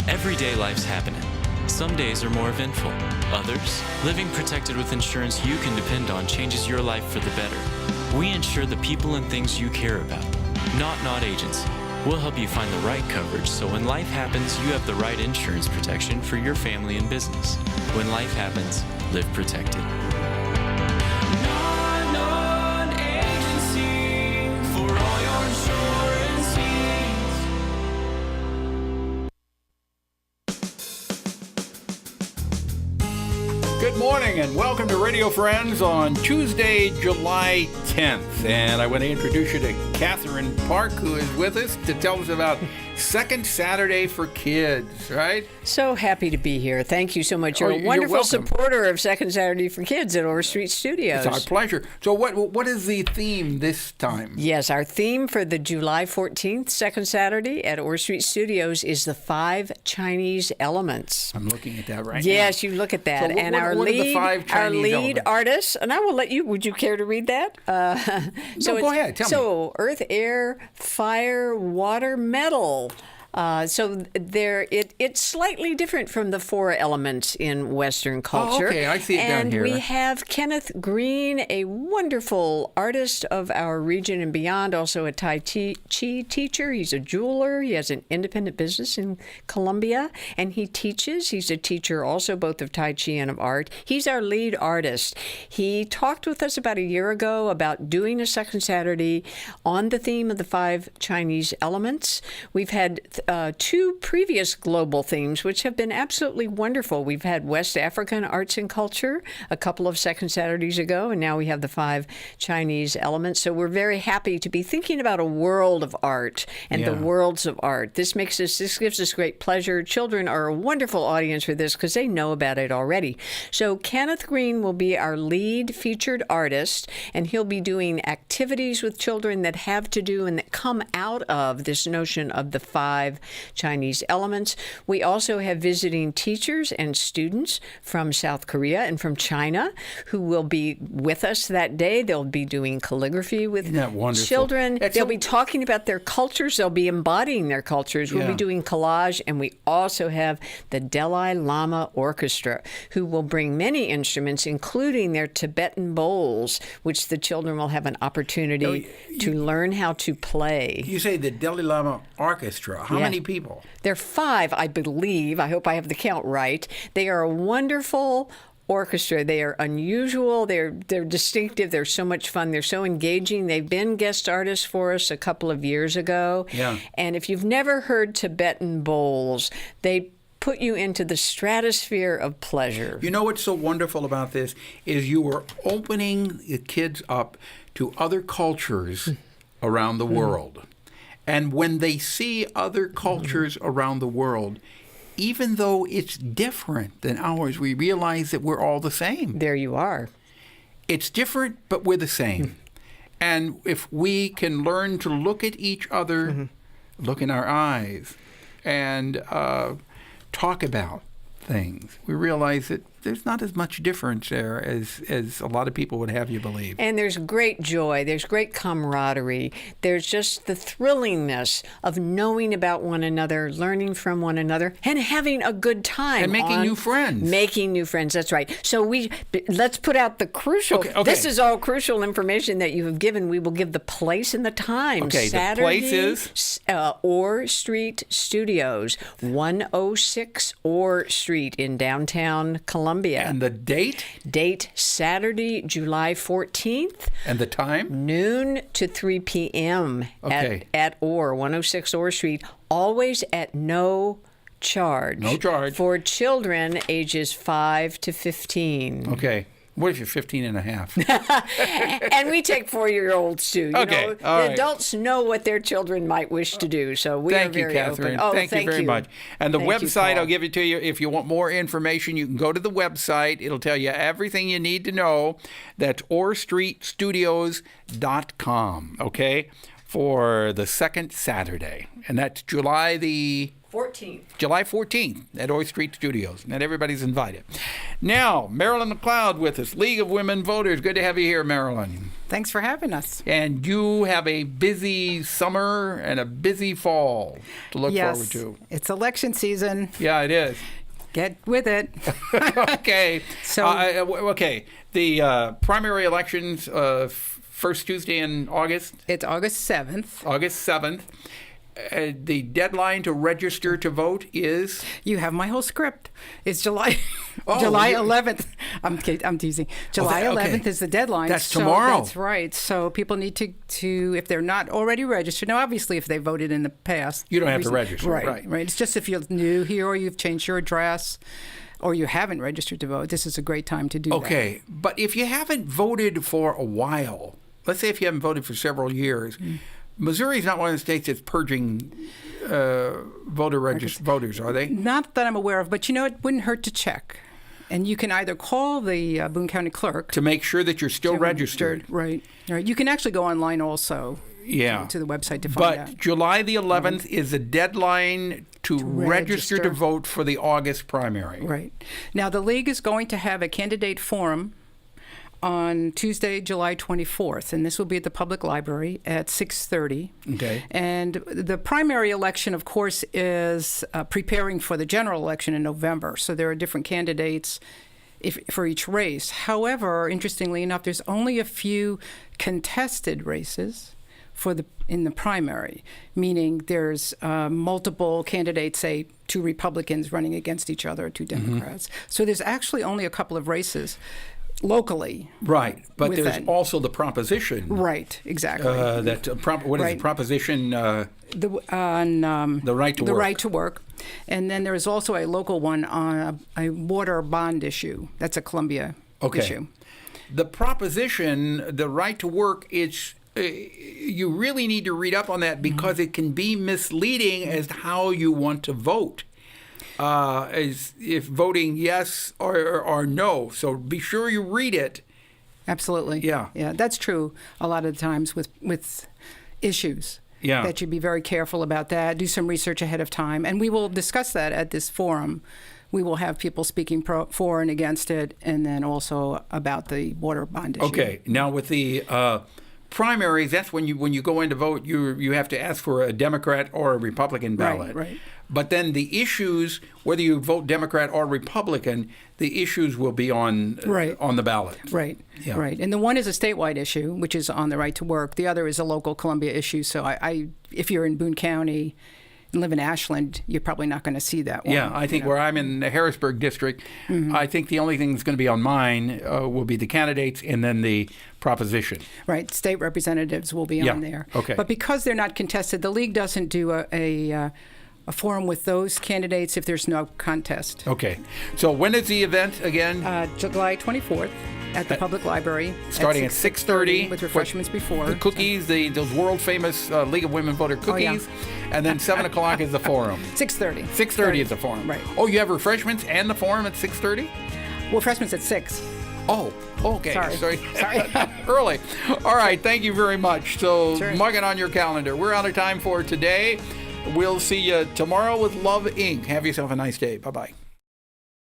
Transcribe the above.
Everyday life's happening. Some days are more eventful. Others, living protected with insurance you can depend on changes your life for the better. We insure the people and things you care about. Not Agency. We'll help you find the right coverage so when life happens, you have the right insurance protection for your family and business. When life happens, live protected. Agency for all your insurance needs. Good morning and welcome to Radio Friends on Tuesday, July 10th. And I want to introduce you to Catherine Parke, who is with us to tell us about Second Saturday for Kids, right? So happy to be here. Thank you so much. You're a wonderful supporter of Second Saturday for Kids at Overstreet Studios. It's our pleasure. So what is the theme this time? Yes, our theme for the July 14th, Second Saturday at Overstreet Studios is the 5 Chinese elements. I'm looking at that right now. Yes, you look at that. So and what are the 5 Chinese elements? Artist, and I will let you, would you care to read that? Go ahead, tell me. So earth, air, fire, water, metal. It's slightly different from the 4 elements in Western culture. Oh, okay, I see it down here. And we have Kenneth Green, a wonderful artist of our region and beyond, also a Tai Chi teacher. He's a jeweler. He has an independent business in Colombia, and he teaches. He's a teacher also both of Tai Chi and of art. He's our lead artist. He talked with us about a year ago about doing a Second Saturday on the theme of the 5 Chinese elements. We've had 2 previous global themes, which have been absolutely wonderful. We've had West African arts and culture a couple of Second Saturdays ago, and now we have the 5 Chinese elements. So we're very happy to be thinking about a world of art and the worlds of art. This gives us great pleasure. Children are a wonderful audience for this because they know about it already. So Kenneth Green will be our lead featured artist, and he'll be doing activities with children that have to do and that come out of this notion of the 5 Chinese elements. We also have visiting teachers and students from South Korea and from China who will be with us that day. They'll be doing calligraphy with children. They'll be talking about their cultures. They'll be embodying their cultures. We'll be doing collage. And we also have the Dalai Lama Orchestra, who will bring many instruments, including their Tibetan bowls, which the children will have an opportunity to learn how to play. You say the Dalai Lama Orchestra. How many people? There are 5, I believe. I hope I have the count right. They are a wonderful orchestra. They are unusual. They're distinctive. They're so much fun. They're so engaging. They've been guest artists for us a couple of years ago. Yeah. And if you've never heard Tibetan bowls, they put you into the stratosphere of pleasure. You know what's so wonderful about this is you are opening the kids up to other cultures around the world. And when they see other cultures around the world, even though it's different than ours, we realize that we're all the same. There you are. It's different, but we're the same. And if we can learn to look at each other, look in our eyes, and talk about things, we realize that there's not as much difference there as a lot of people would have you believe. And there's great joy. There's great camaraderie. There's just the thrillingness of knowing about one another, learning from one another, and having a good time. And making new friends. Making new friends, that's right. So let's put out the crucial. Okay. This is all crucial information that you have given. We will give the place and the time. Okay, Saturday, the place is? Orr Street Studios, 106 Orr Street in downtown Columbia. And the date? Date Saturday, July 14th. And the time? Noon to 3 p.m. at Orr, 106 Orr Street, always at no charge. No charge. For children ages 5 to 15. Okay. What if you're 15 and a half? And we take 4-year-olds too. All the right. adults know what their children might wish to do, so we are very Catherine. open. Thank you very much. And the website, I'll give it to you. If you want more information, you can go to the website. It'll tell you everything you need to know. That's OrrStreetStudios.com, okay, for the second Saturday. And that's July the 14th. July 14th at Oy Street Studios, and everybody's invited. Now, Marilyn McLeod with us, League of Women Voters. Good to have you here, Marilyn. Thanks for having us. And you have a busy summer and a busy fall to look forward to. It's election season. Yeah, it is. Get with it. Okay. So- okay. The primary elections, first Tuesday in August. It's August 7th. August 7th. The deadline to register to vote is? You have my whole script. It's July Oh, July you- 11th. I'm teasing. July okay. 11th is the deadline. That's so tomorrow. That's right. So people need to if they're not already registered. Now, obviously, if they voted in the past, You don't have to register, Right. It's just if you're new here or you've changed your address, or you haven't registered to vote. This is a great time to do that. Okay. But if you haven't voted for a while, let's say if you haven't voted for several years, Missouri's not one of the states that's purging voters, are they? Not that I'm aware of, but it wouldn't hurt to check. And you can either call the Boone County clerk To make sure that you're still registered. Right. You can actually go online also. Yeah. To the website to find But out. July the 11th is the deadline to register to register. vote for the August primary. Right. Now, the league is going to have a candidate forum on Tuesday, July 24th, and this will be at the public library at 6:30. Okay. And the primary election, of course, is preparing for the general election in November. So there are different candidates for each race. However, interestingly enough, there's only a few contested races in the primary, meaning there's multiple candidates, say 2 Republicans running against each other, 2 Democrats. So there's actually only a couple of races locally. Right. But there's Within. also the proposition. Right, exactly. What is Right. it? Proposition, the right to the work. right to work, and then there is also a local one on a water bond issue. That's a Columbia issue. The proposition, the right to work, you really need to read up on that because it can be misleading as to how you want to vote. As if voting yes or no. So be sure you read it. Absolutely. Yeah. Yeah, that's true a lot of the times with issues. Yeah. That you be very careful about that. Do some research ahead of time. And we will discuss that at this forum. We will have people speaking for and against it, and then also about the water bond issue. Okay. Now with the primaries, that's when you go in to vote, you have to ask for a Democrat or a Republican ballot. Right. But then the issues, whether you vote Democrat or Republican, the issues will be on the ballot. Right, Yeah. right. And the one is a statewide issue, which is on the right to work. The other is a local Columbia issue. So if you're in Boone County and live in Ashland, you're probably not going to see that one. Yeah, I think where I'm in the Harrisburg district, I think the only thing that's going to be on mine will be the candidates and then the proposition. Right, state representatives will be Yeah, on there. okay. But because they're not contested, the league doesn't do a forum with those candidates if there's no contest. Okay. So when is the event again? July 24th at the public library. Starting at 6:30 with refreshments before. The cookies, those world famous League of Women Voter cookies. And then 7 o'clock is the forum. 6:30. 6:30 is the forum. Right. Oh, you have refreshments and the forum at 6:30? Well, refreshments at 6. Oh, okay. Sorry. Early. All right. Thank you very much. So Sure. mark it on your calendar. We're out of time for today. We'll see you tomorrow with Love Inc. Have yourself a nice day. Bye-bye.